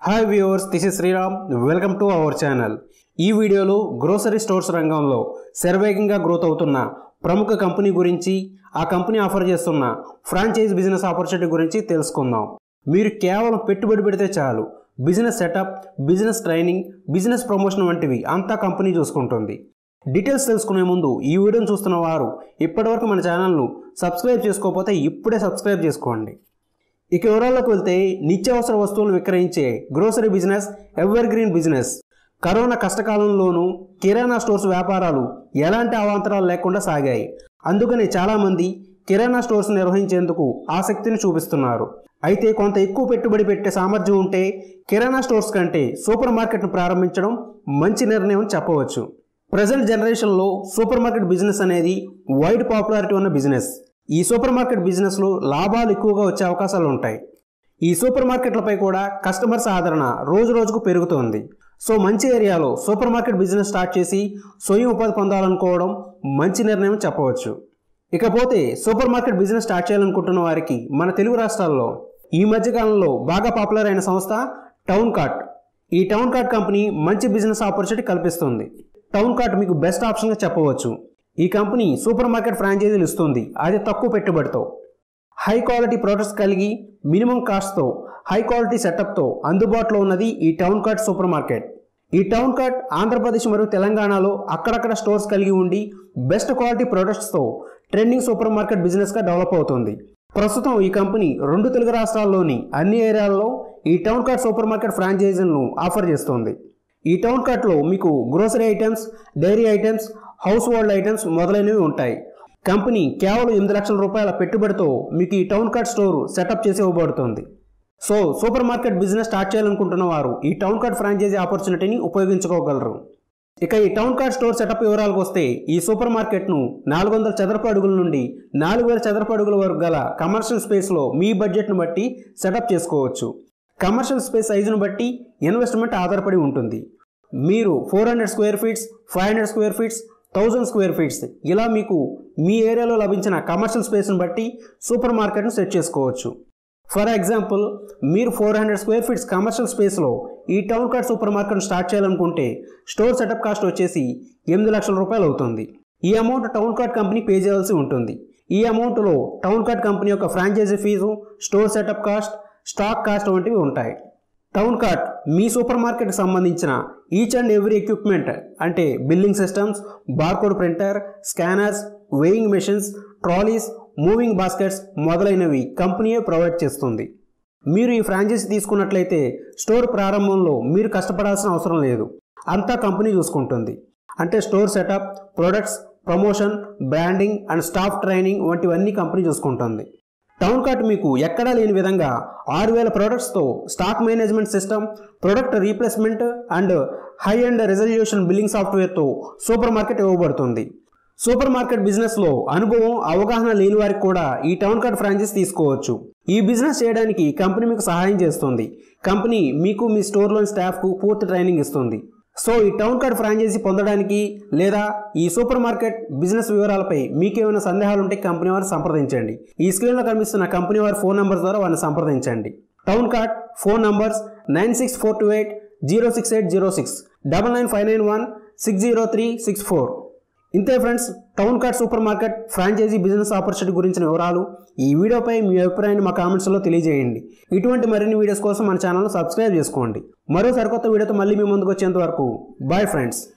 Hi viewers, this is Sriram. Welcome to our channel. ఈ వీడియోలో grocery stores రంగంలో శరవేగంగా గ్రోత్ అవుతున్న ప్రముఖ కంపెనీ గురించి, ఆ కంపెనీ ఆఫర్ చేస్తున్న ఫ్రాంచైజ్ బిజినెస్ ఆపర్చునిటీ గురించి తెలుసుకుందాం. మీరు కేవలం పెట్టుబడి పెడితే చాలు, business setup, business training, business promotion వంటివి అంతా కంపెనీ చూసుకుంటుంది. డీటెయిల్స్ తెలుసుకునే ముందు ఈ వీడియోని చూస్తున్న వారు ఇప్పటివరకు మన ఛానల్ను సబ్స్క్రైబ్ చేసుకోకపోతే ఇప్పుడే సబ్స్క్రైబ్ చేసుకోండి. ఇక వివరాల్లోకి వెళ్తే, నిత్యావసర వస్తువులు విక్రయించే grocery business evergreen business. Corona కష్టకాలంలోనూ కిరాణా స్టోర్స్ వ్యాపారాలు ఎలాంటి అవాంతరాలు లేకుండా సాగాయి. అందుకనే చాలామంది కిరాణా స్టోర్స్ నిర్వహించేందుకు ఆసక్తిని చూపిస్తున్నారు. అయితే కొంత ఎక్కువ పెట్టుబడి పెట్టే సామర్థ్యం ఉంటే కిరాణా స్టోర్స్ కంటే సూపర్ మార్కెట్ను ప్రారంభించడం మంచి నిర్ణయం చెప్పవచ్చు. ప్రజెంట్ జనరేషన్లో సూపర్ మార్కెట్ బిజినెస్ అనేది వైడ్ పాపులారిటీ ఉన్న బిజినెస్. ఈ సూపర్ మార్కెట్ బిజినెస్లో లాభాలు ఎక్కువగా వచ్చే అవకాశాలు ఉంటాయి. ఈ సూపర్ మార్కెట్లపై కూడా కస్టమర్స్ ఆదరణ రోజు రోజుకు పెరుగుతోంది. సో మంచి ఏరియాలో సూపర్ మార్కెట్ బిజినెస్ స్టార్ట్ చేసి స్వయం ఉపాధి పొందాలనుకోవడం మంచి నిర్ణయం చెప్పవచ్చు. ఇకపోతే సూపర్ మార్కెట్ బిజినెస్ స్టార్ట్ చేయాలనుకుంటున్న వారికి మన తెలుగు రాష్ట్రాల్లో ఈ మధ్యకాలంలో బాగా పాపులర్ అయిన సంస్థ టౌన్ కార్ట్. ఈ టౌన్ కార్ట్ కంపెనీ మంచి బిజినెస్ ఆపర్చునిటీ కల్పిస్తుంది. టౌన్ కార్ట్ మీకు బెస్ట్ ఆప్షన్గా చెప్పవచ్చు. ఈ కంపెనీ సూపర్ మార్కెట్ ఫ్రాంచైజీలు ఇస్తుంది, అది తక్కువ పెట్టుబడితో. హై క్వాలిటీ ప్రొడక్ట్స్ కలిగి మినిమం కాస్ట్తో హై క్వాలిటీ సెటప్తో అందుబాటులో ఉన్నది ఈ టౌన్ కార్ట్ సూపర్ మార్కెట్. ఈ టౌన్ కార్ట్ ఆంధ్రప్రదేశ్ మరియు తెలంగాణలో అక్కడక్కడ స్టోర్స్ కలిగి ఉండి బెస్ట్ క్వాలిటీ ప్రొడక్ట్స్తో ట్రెండింగ్ సూపర్ మార్కెట్ బిజినెస్గా డెవలప్ అవుతుంది. ప్రస్తుతం ఈ కంపెనీ 2 తెలుగు రాష్ట్రాల్లోని అన్ని ఏరియాల్లో ఈ టౌన్ కార్ట్ సూపర్ మార్కెట్ ఫ్రాంచైజీలను ఆఫర్ చేస్తుంది. ఈ టౌన్ కార్ట్లో మీకు grocery items, dairy items, household items మొదలైనవి ఉంటాయి. కంపెనీ కేవలం 8 లక్షల రూపాయల పెట్టుబడితో మీకు ఈ టౌన్ కార్ట్ స్టోర్ సెటప్ చేసి ఇవ్వబడుతుంది. So super market business start చేయాలనుకుంటున్న వారు ఈ టౌన్ కార్ట్ ఫ్రాంచైజీ ఆపర్చునిటీని ఉపయోగించుకోగలరు. ఇక ఈ టౌన్ కార్ట్ స్టోర్ సెటప్ వివరాలకు వస్తే, ఈ సూపర్ మార్కెట్ను 400 చదరపు అడుగుల నుండి 4000 చదరపు అడుగుల వరకు గల కమర్షియల్ స్పేస్లో మీ బడ్జెట్ను బట్టి సెటప్ చేసుకోవచ్చు. కమర్షియల్ స్పేస్ సైజును బట్టి ఇన్వెస్ట్మెంట్ ఆధారపడి ఉంటుంది. మీరు 400 square feets, 500 square feets, 1000 square feets ఇలా మీకు మీ ఏరియాలో లభించిన కమర్షియల్ స్పేస్ను బట్టి సూపర్ మార్కెట్ను సెట్ చేసుకోవచ్చు. ఫర్ ఎగ్జాంపుల్, మీరు 400 స్క్వేర్ ఫీట్స్ కమర్షియల్ స్పేస్లో ఈ టౌన్ కార్ట్ సూపర్ మార్కెట్ను స్టార్ట్ చేయాలనుకుంటే స్టోర్ సెటప్ కాస్ట్ వచ్చేసి 8 లక్షల రూపాయలు అవుతుంది. ఈ amount town cart company pay చేయాల్సి ఉంటుంది. ఈ అమౌంట్లో టౌన్ కార్ట్ కంపెనీ యొక్క franchisee fee, store setup cost, stock cost వంటివి ఉంటాయి. టౌన్ కార్ట్ మీ సూపర్ మార్కెట్కి సంబంధించిన ఈచ్ అండ్ ఎవ్రీ ఎక్విప్మెంట్ అంటే billing systems, barcode printer, scanners, weighing machines, trolleys, moving baskets మొదలైనవి కంపెనీయే ప్రొవైడ్ చేస్తుంది. మీరు ఈ ఫ్రాంచైజీ తీసుకున్నట్లయితే స్టోర్ ప్రారంభంలో మీరు కష్టపడాల్సిన అవసరం లేదు, అంతా కంపెనీ చూసుకుంటుంది. అంటే store setup, products, promotion, branding and staff training వంటివన్నీ కంపెనీ చూసుకుంటుంది. టౌన్ కార్ట్ మీకు ఎక్కడా లేని విధంగా 6000 ప్రొడక్ట్స్తో stock management system, product replacement and high and resolution billing సాఫ్ట్వేర్తో సూపర్ మార్కెట్ ఇవ్వబడుతుంది. సూపర్ మార్కెట్ బిజినెస్లో అనుభవం, అవగాహన లేని వారికి కూడా ఈ టౌన్ కార్ట్ ఫ్రాంచైజ్ తీసుకోవచ్చు. ఈ బిజినెస్ చేయడానికి కంపెనీ మీకు సహాయం చేస్తుంది. కంపెనీ మీకు మీ స్టోర్లోని స్టాఫ్కు పూర్తి ట్రైనింగ్ ఇస్తుంది. సో ఈ టౌన్ కార్ట్ ఫ్రాంచైజీ పొందడానికి లేదా ఈ సూపర్ మార్కెట్ బిజినెస్ వివరాలపై మీకేమైనా సందేహాలు ఉంటే కంపెనీ వారిని సంప్రదించండి. ఈ స్క్రీన్లో కనిపిస్తున్న కంపెనీ వారి ఫోన్ నెంబర్స్ ద్వారా వారిని సంప్రదించండి. Town cart phone numbers 9642806806, 9959160364. ఇంతే friends, town cart super market franchisee business opportunity గురించిన వివరాలు. ఈ వీడియోపై మీ అభిప్రాయాన్ని మా కామెంట్స్లో తెలియజేయండి. ఇటువంటి మరిన్ని వీడియోస్ కోసం మన ఛానల్ను సబ్స్క్రైబ్ చేసుకోండి. మరో సరికొత్త వీడియోతో మళ్ళీ మీ ముందుకు వచ్చేంత వరకు బాయ్ ఫ్రెండ్స్.